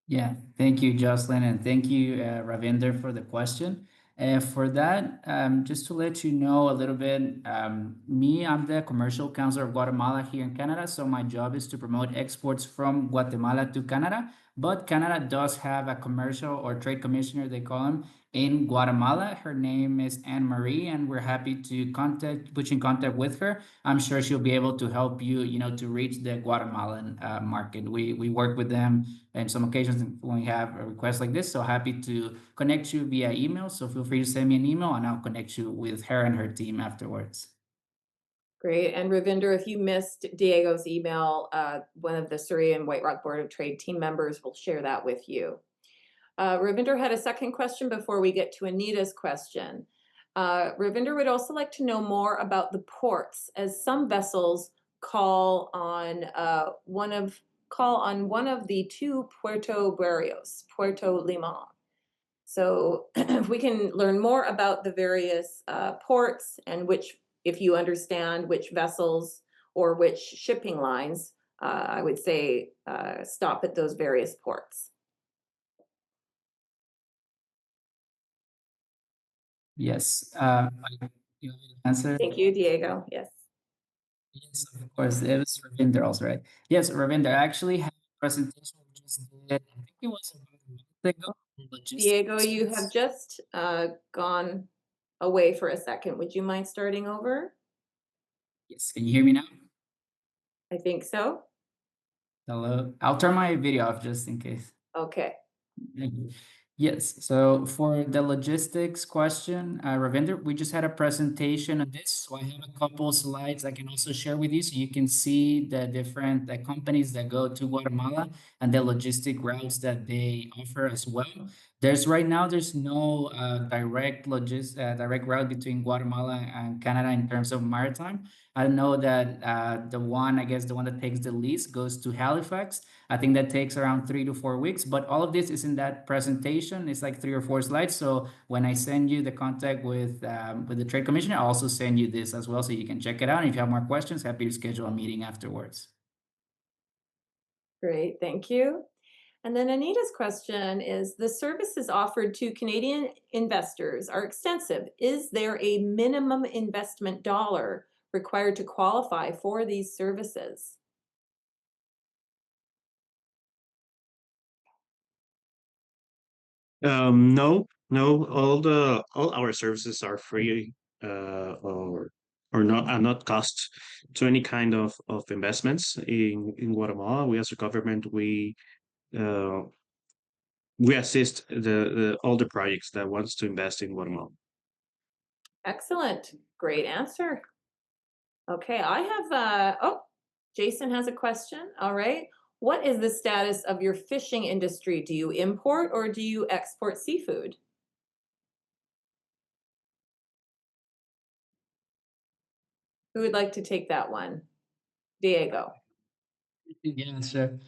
Speaker 3: Yeah, thank you, Jocelyn, and thank you, Ravinder, for the question. For that, just to let you know a little bit, I'm the commercial counselor of Guatemala here in Canada. So my job is to promote exports from Guatemala to Canada. But Canada does have a commercial or trade commissioner, they call him, in Guatemala. Her name is Anne Marie, and we're happy to put you in contact with her. I'm sure she'll be able to help you, to reach the Guatemalan market. We work with them in some occasions when we have a request like this. So happy to connect you via email. So feel free to send me an email, and I'll connect you with her and her team afterwards.
Speaker 1: Great. And Ravinder, if you missed Diego's email, one of the Surrey and White Rock Board of Trade team members will share that with you. Ravinder had a second question before we get to Anita's question. Ravinder would also like to know more about the ports, as some vessels call on one of the two Puerto Barrios, Puerto Limon. So if we can learn more about the various ports and if you understand which vessels or which shipping lines, I would say stop at those various ports.
Speaker 3: Yes. You want me to answer?
Speaker 1: Thank you, Diego. Yes.
Speaker 3: Yes, of course. It was Ravinder also, right? Yes, Ravinder. I actually had a presentation we just did. I think it was about a month ago. On
Speaker 1: Diego, you
Speaker 3: logistics.
Speaker 1: have just gone away for a second. Would you mind starting over?
Speaker 3: Yes. Can you hear me now?
Speaker 1: I think so.
Speaker 3: Hello. I'll turn my video off just in case.
Speaker 1: Okay.
Speaker 3: Yes, so for the logistics question, Ravinder, we just had a presentation on this. So I have a couple slides I can also share with you so you can see the different companies that go to Guatemala and the logistic routes that they offer as well. Right now, there's no direct route between Guatemala and Canada in terms of maritime. I know that the one that takes the least goes to Halifax. I think that takes around 3 to 4 weeks, but all of this is in that presentation. It's like 3 or 4 slides. So when I send you the contact with the Trade Commissioner, I'll also send you this as well so you can check it out. And if you have more questions, happy to schedule a meeting afterwards.
Speaker 1: Great, thank you. And then Anita's question is, the services offered to Canadian investors are extensive. Is there a minimum investment dollar required to qualify for these services?
Speaker 5: No, no. All our services are free, or not are not cost to any kind of investments in Guatemala. We as a government, uh, we assist the all the projects that wants to invest in Guatemala.
Speaker 1: Excellent, great answer. Okay, I have, Jason has a question. All right. What is the status of your fishing industry? Do you import or do you export seafood? Who would like to take that one? Diego.
Speaker 3: Yeah, sure.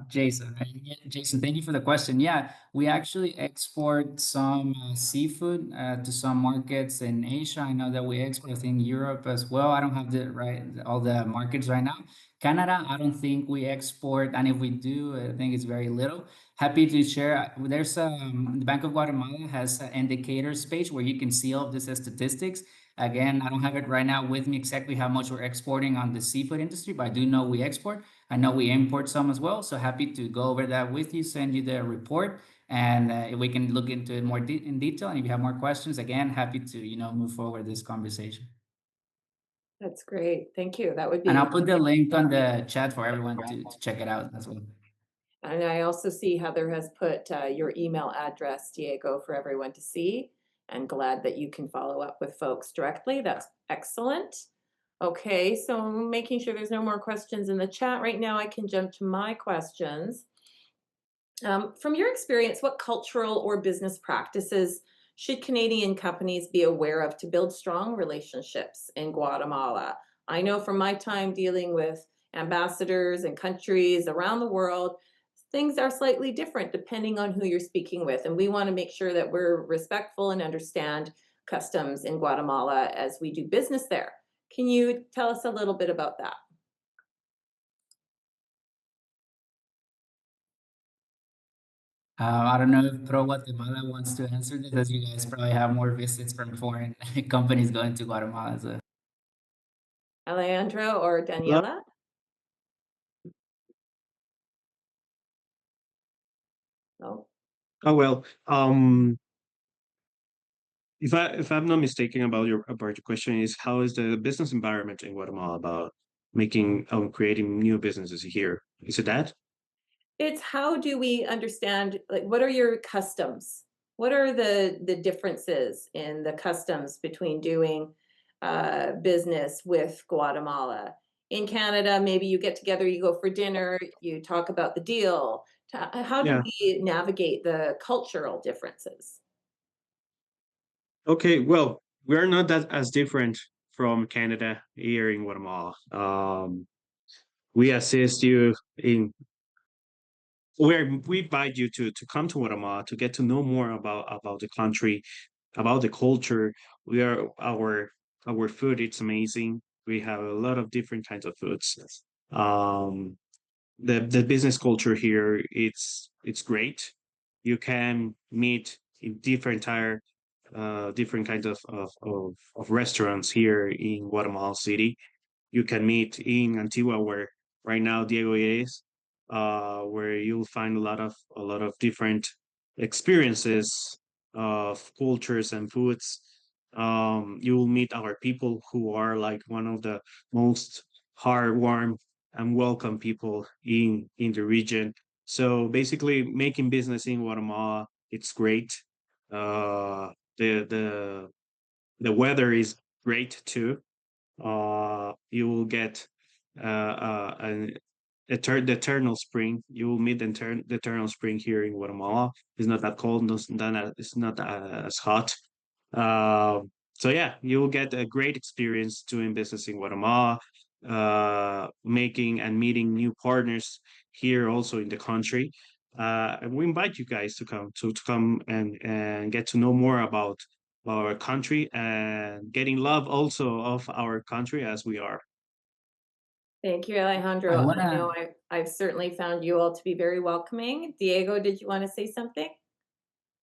Speaker 3: Jason, right? Yeah, Jason, thank you for the question. Yeah, we actually export some seafood to some markets in Asia. I know that we export, I think, Europe as well. I don't have all the markets right now. Canada, I don't think we export, and if we do, I think it's very little. Happy to share. There's the Bank of Guatemala has an indicators page where you can see all of this as statistics. Again, I don't have it right now with me exactly how much we're exporting on the seafood industry, but I do know we export. I know we import some as well. So happy to go over that with you, send you the report, and we can look into it more in detail. And if you have more questions, again, happy to move forward this conversation.
Speaker 1: That's great. Thank you. That would be.
Speaker 3: And I'll put the link on the chat for everyone to check it out as well.
Speaker 1: And I also see Heather has put your email address, Diego, for everyone to see. And glad that you can follow up with folks directly. That's excellent. Okay, so making sure there's no more questions in the chat right now, I can jump to my questions. From your experience, what cultural or business practices should Canadian companies be aware of to build strong relationships in Guatemala? I know from my time dealing with ambassadors and countries around the world, things are slightly different depending on who you're speaking with. And we want to make sure that we're respectful and understand customs in Guatemala as we do business there. Can you tell us a little bit about that?
Speaker 3: I don't know if Pro Guatemala wants to answer this, as you guys probably have more visits from foreign companies going to Guatemala. So.
Speaker 1: Alejandro or Daniela? No.
Speaker 5: Oh well, if I'm not mistaken about your question is how is the business environment in Guatemala about making creating new businesses here? Is it that?
Speaker 1: It's how do we understand, like, what are your customs? What are the differences in the customs between doing business with Guatemala? In Canada, maybe you get together, you go for dinner, you talk about the deal. How do
Speaker 5: Yeah.
Speaker 1: we navigate the cultural differences?
Speaker 5: Okay. Well, we are not that as different from Canada here in Guatemala. We assist you in we invite you to come to Guatemala to get to know more about the country, about the culture. We are our food. It's amazing. We have a lot of different kinds of foods. Um, the business culture here it's great. You can meet in different kinds of restaurants here in Guatemala City. You can meet in Antigua, where right now Diego is, where you'll find a lot of different experiences of cultures and foods. You will meet our people who are like one of the most heartwarm and welcome people in the region. So basically, making business in Guatemala, it's great. Uh, the the weather is great too. You will get an the eternal spring. You will meet the eternal spring here in Guatemala. It's not that cold. It's not as hot. So yeah, you will get a great experience doing business in Guatemala, making and meeting new partners here also in the country. And we invite you guys to come and get to know more about our country and getting love also of our country as we are.
Speaker 1: Thank you,
Speaker 3: I
Speaker 1: Alejandro. I know
Speaker 3: wanna
Speaker 1: I've certainly found you all to be very welcoming. Diego, did you want to say something?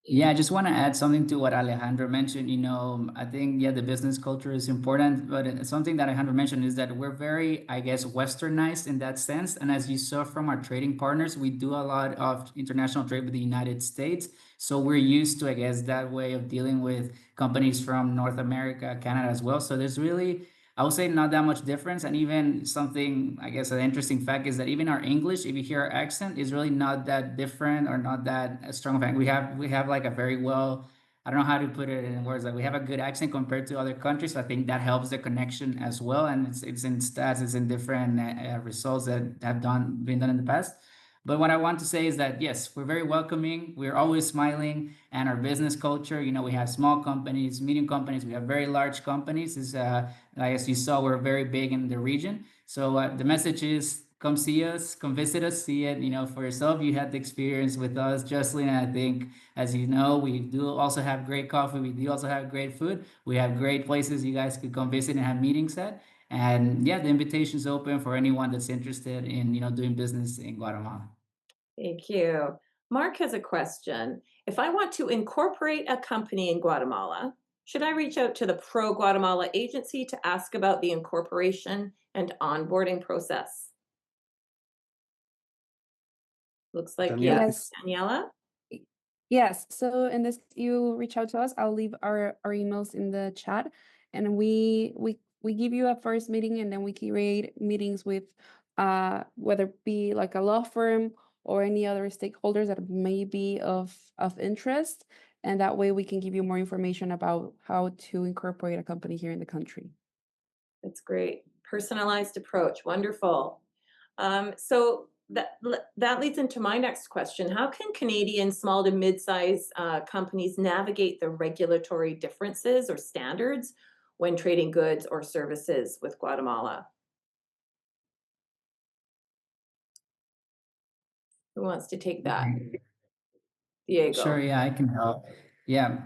Speaker 3: Yeah, I just want to add something to what Alejandro mentioned. You know, I think, yeah, the business culture is important, but something that Alejandro mentioned is that we're very, I guess, westernized in that sense. And as you saw from our trading partners, we do a lot of international trade with the United States. So we're used to, I guess, that way of dealing with companies from North America, Canada as well. So there's really, I would say, not that much difference. And even something, I guess, an interesting fact is that even our English, if you hear our accent, is really not that different or not that strong of we have like a very well, I don't know how to put it in words, like we have a good accent compared to other countries. So I think that helps the connection as well. And it's in stats, it's in different results that have been done in the past. But what I want to say is that yes, we're very welcoming. We're always smiling, and our business culture. You know, we have small companies, medium companies. We have very large companies. Is as you saw, we're very big in the region. So the message is, come see us, come visit us, see it. You know, for yourself. You had the experience with us, Jocelyn. And I think, as you know, we do also have great coffee. We do also have great food. We have great places you guys could come visit and have meetings at. And yeah, the invitation is open for anyone that's interested in doing business in Guatemala.
Speaker 1: Thank you. Mark has a question. If I want to incorporate a company in Guatemala, should I reach out to the Pro Guatemala agency to ask about the incorporation and onboarding process? Looks like
Speaker 5: Daniela?
Speaker 1: yes,
Speaker 4: Yes.
Speaker 1: Daniela.
Speaker 4: Yes. So in this, you reach out to us. I'll leave our emails in the chat, and we give you a first meeting, and then we create meetings with whether it be like a law firm or any other stakeholders that may be of interest, and that way we can give you more information about how to incorporate a company here in the country.
Speaker 1: That's great. Personalized approach. Wonderful. So that leads into my next question. How can Canadian small to mid-size companies navigate the regulatory differences or standards when trading goods or services with Guatemala? Who wants to take that?
Speaker 3: Sure,
Speaker 1: Diego.
Speaker 3: yeah, I can help. Yeah,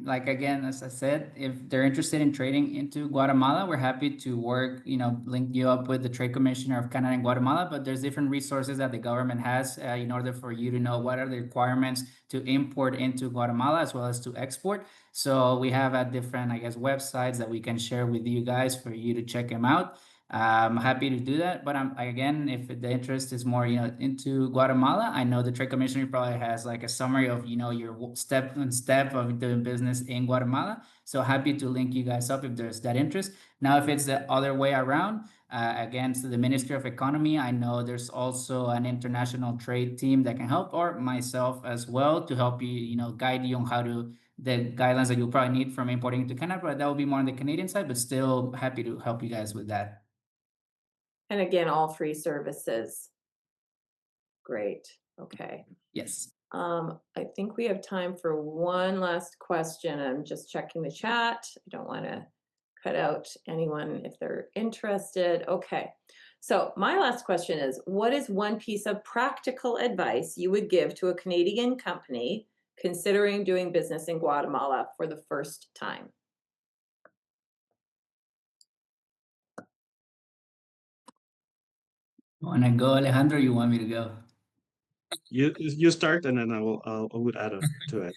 Speaker 3: like again, as I said, if they're interested in trading into Guatemala, we're happy to work, link you up with the Trade Commissioner of Canada and Guatemala. But there's different resources that the government has in order for you to know what are the requirements to import into Guatemala as well as to export. So we have different, I guess, websites that we can share with you guys for you to check them out. I'm happy to do that. But again, if the interest is more, into Guatemala, I know the Trade Commissioner probably has like a summary of, your step and step of doing business in Guatemala. So happy to link you guys up if there's that interest. Now, if it's the other way around, against the Ministry of Economy, I know there's also an international trade team that can help, or myself as well, to help you, guide you on how to the guidelines that you'll probably need from importing into Canada. But that will be more on the Canadian side, but still happy to help you guys with that.
Speaker 1: And again, all free services. Great. Okay.
Speaker 3: Yes.
Speaker 1: I think we have time for one last question. I'm just checking the chat. I don't want to cut out anyone if they're interested. Okay. So my last question is, what is one piece of practical advice you would give to a Canadian company considering doing business in Guatemala for the first time?
Speaker 3: Want to go, Alejandro? Or you want me to go?
Speaker 5: You start, and then I would add to it.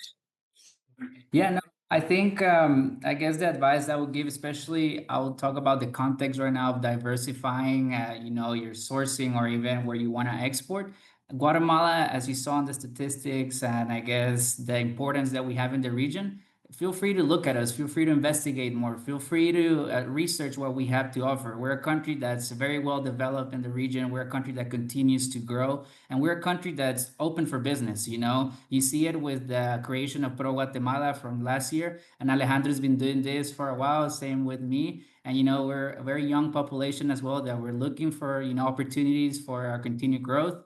Speaker 3: Yeah, no, I think I guess the advice I would give, especially I will talk about the context right now of diversifying, your sourcing or even where you want to export. Guatemala, as you saw in the statistics, and I guess the importance that we have in the region. Feel free to look at us. Feel free to investigate more. Feel free to research what we have to offer. We're a country that's very well developed in the region. We're a country that continues to grow. And we're a country that's open for business. You see it with the creation of Pro Guatemala from last year. And Alejandro's been doing this for a while, same with me. And, we're a very young population as well that we're looking for, opportunities for our continued growth.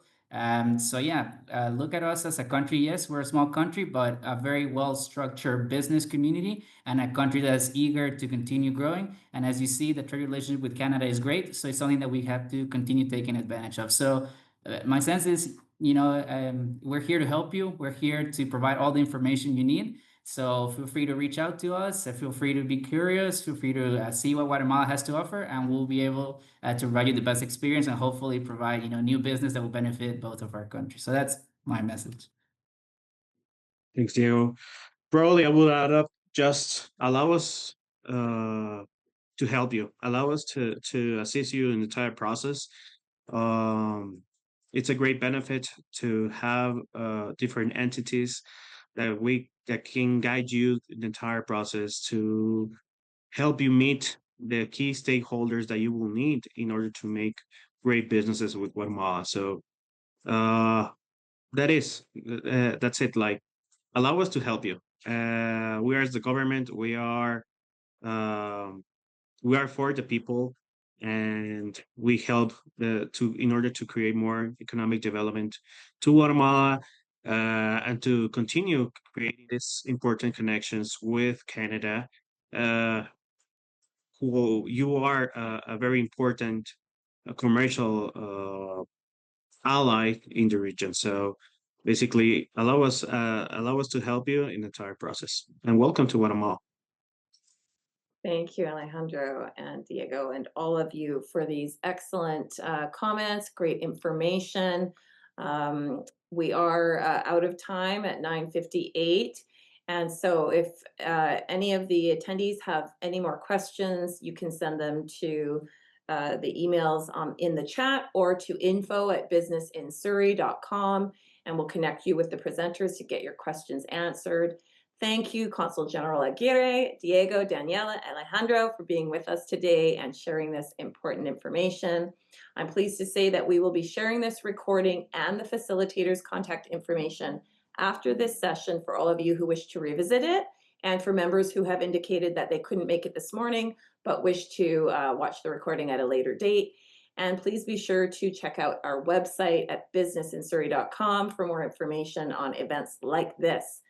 Speaker 3: So yeah, look at us as a country. Yes, we're a small country, but a very well-structured business community and a country that's eager to continue growing. And as you see, the trade relationship with Canada is great. So it's something that we have to continue taking advantage of. So my sense is, we're here to help you. We're here to provide all the information you need. So feel free to reach out to us. Feel free to be curious. Feel free to see what Guatemala has to offer, and we'll be able to provide you the best experience and hopefully provide new business that will benefit both of our countries. So that's my message.
Speaker 5: Thanks, Diego. Probably I would add up, just allow us to help you, allow us to assist you in the entire process. It's a great benefit to have different entities that can guide you in the entire process to help you meet the key stakeholders that you will need in order to make great businesses with Guatemala. So that's it. Like, allow us to help you. We are, as the government, we are for the people, and we help in order to create more economic development to Guatemala, and to continue creating these important connections with Canada, who you are a very important commercial ally in the region. So basically, allow us to help you in the entire process. And welcome to Guatemala.
Speaker 1: Thank you, Alejandro and Diego, and all of you for these excellent comments, great information. We are out of time at 9:58. And so if any of the attendees have any more questions, you can send them to the emails in the chat or to info@businessinsurrey.com, and we'll connect you with the presenters to get your questions answered. Thank you, Consul General Aguirre, Diego, Daniela, Alejandro, for being with us today and sharing this important information. I'm pleased to say that we will be sharing this recording and the facilitator's contact information after this session for all of you who wish to revisit it, and for members who have indicated that they couldn't make it this morning but wish to watch the recording at a later date. And please be sure to check out our website at businessinsurrey.com for more information on events like this.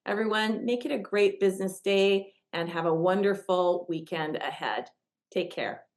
Speaker 1: Everyone, make it a great business day and have a wonderful weekend ahead. Take care.